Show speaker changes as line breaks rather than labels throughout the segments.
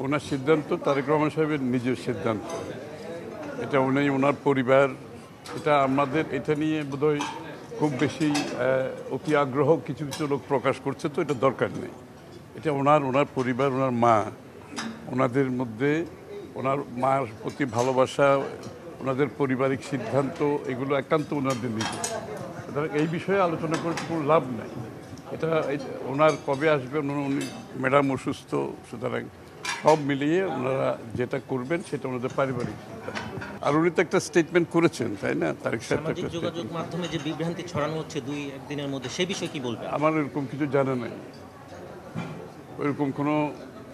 ওনার সিদ্ধান্ত তারেক রহমান সাহেবের নিজের সিদ্ধান্ত। এটা উনি ওনার পরিবার, এটা আমাদের এটা নিয়ে বোধহয় খুব বেশি অতি আগ্রহ কিছু কিছু লোক প্রকাশ করছে, তো এটা দরকার নেই। এটা ওনার পরিবার, ওনার মা, ওনাদের মধ্যে ওনার মার প্রতি ভালোবাসা, ওনাদের পারিবারিক সিদ্ধান্ত, এগুলো একান্ত ওনাদের নিজে। সুতরাং এই বিষয়ে আলোচনা করে কোনো লাভ নেই। এটা ওনার কবে আসবেন, উনি ম্যাডাম অসুস্থ, সুতরাং সব মিলিয়ে ওনারা যেটা করবেন সেটা ওনাদের পারিবারিক সিদ্ধান্ত। আর উনি তো একটা স্টেটমেন্ট করেছেন, তাই না? তারেক সাহেব
সামাজিক যোগাযোগ মাধ্যমে যে বিভ্রান্তি ছড়ানো হচ্ছে 2-1 দিনের মধ্যে, সেই বিষয়ে কি বলবেন?
আমার এরকম কিছু জানা নেই, ওইরকম কোনো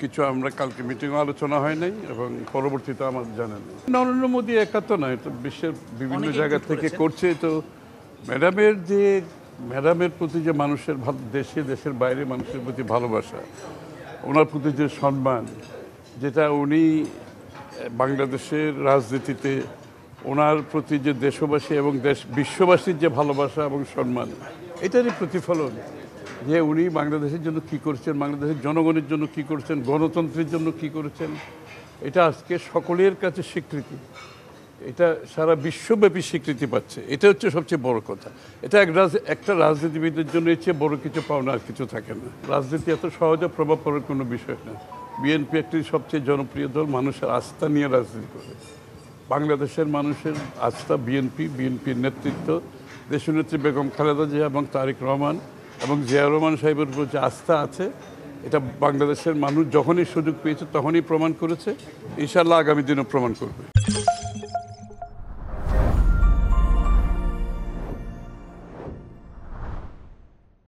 কিছু আমরা কালকে মিটিংও আলোচনা হয় নাই এবং পরবর্তীতে আমার জানা নেই। নরেন্দ্র মোদী একা তো নয়, তো বিশ্বের বিভিন্ন জায়গা থেকে করছে। তো ম্যাডামের প্রতি যে মানুষের দেশের বাইরে মানুষের প্রতি ভালোবাসা, ওনার প্রতি যে সম্মান, যেটা উনি বাংলাদেশের রাজনীতিতে ওনার প্রতি যে দেশবাসী এবং বিশ্ববাসীর যে ভালোবাসা এবং সম্মান, এটারই প্রতিফলন যে উনি বাংলাদেশের জন্য কী করছেন, বাংলাদেশের জনগণের জন্য কী করছেন, গণতন্ত্রের জন্য কী করেছেন। এটা আজকে সকলের কাছে স্বীকৃতি, এটা সারা বিশ্বব্যাপী স্বীকৃতি পাচ্ছে। এটা হচ্ছে সবচেয়ে বড় কথা। এটা একটা রাজনীতিবিদের জন্য এর চেয়ে বড় কিছু পাওনা আর কিছু থাকে না। রাজনীতি এত সহজে প্রভাব পড়ার কোনো বিষয় না। বিএনপি একটি সবচেয়ে জনপ্রিয় দল, মানুষের আস্থা নিয়ে রাজনীতি করে। বাংলাদেশের মানুষের আস্থা বিএনপির নেতৃত্ব, দেশনেত্রী বেগম খালেদা জিয়া এবং তারেক রহমান এবং জিয়াউর রহমান সাহেবের উপর যে আস্থা আছে, এটা বাংলাদেশের মানুষ যখনই সুযোগ পেয়েছে তখনই প্রমাণ করেছে, ইনশাআল্লাহ আগামী দিনও প্রমাণ করবে।